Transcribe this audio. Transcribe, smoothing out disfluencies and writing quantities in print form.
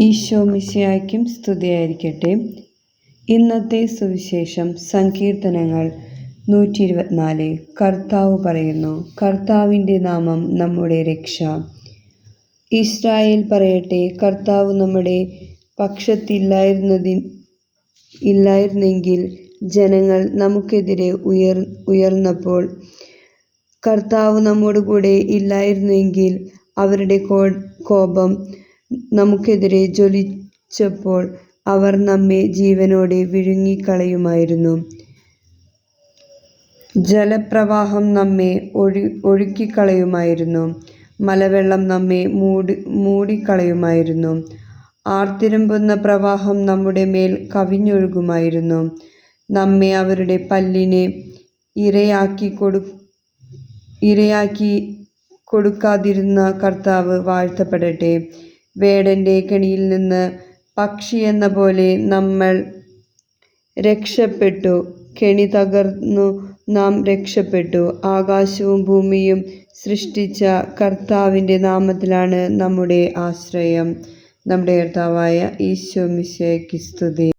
ഈശോ മിശിഹായ്ക്കും സ്തുതിയായിരിക്കട്ടെ. ഇന്നത്തെ സുവിശേഷം സങ്കീർത്തനങ്ങൾ 124. കർത്താവ് പറയുന്നു, കർത്താവിൻ്റെ നാമം നമ്മുടെ രക്ഷ. ഇസ്രായേൽ പറയട്ടെ, കർത്താവ് നമ്മുടെ പക്ഷത്തില്ലായിരുന്നെങ്കിൽ, ജനങ്ങൾ നമുക്കെതിരെ ഉയർന്നപ്പോൾ കർത്താവ് നമ്മോട് കൂടെ ഇല്ലായിരുന്നെങ്കിൽ, അവരുടെ കോപം നമുക്കെതിരെ ജ്വലിച്ചപ്പോൾ അവർ നമ്മെ ജീവനോടെ വിഴുങ്ങിക്കളയുമായിരുന്നു. ജലപ്രവാഹം നമ്മെ ഒഴുക്കിക്കളയുമായിരുന്നു. മലവെള്ളം നമ്മെ മൂടിക്കളയുമായിരുന്നു. ആർത്തിരമ്പുന്ന പ്രവാഹം നമ്മുടെ മേൽ കവിഞ്ഞൊഴുകുമായിരുന്നു. നമ്മെ അവരുടെ പല്ലിന് ഇരയാക്കി കൊടുക്കാതിരുന്ന കർത്താവ് വാഴ്ത്തപ്പെടട്ടെ. വേടൻ്റെ കെണിയിൽ നിന്ന് പക്ഷിയെന്ന പോലെ നമ്മൾ രക്ഷപ്പെട്ടു. കെണി തകർന്നു നാം രക്ഷപ്പെട്ടു. ആകാശവും ഭൂമിയും സൃഷ്ടിച്ച കർത്താവിൻ്റെ നാമത്തിലാണ് നമ്മുടെ ആശ്രയം. നമ്മുടെ കർത്താവായ ഈശോ മിശിഹായ്ക്ക് സ്തുതി.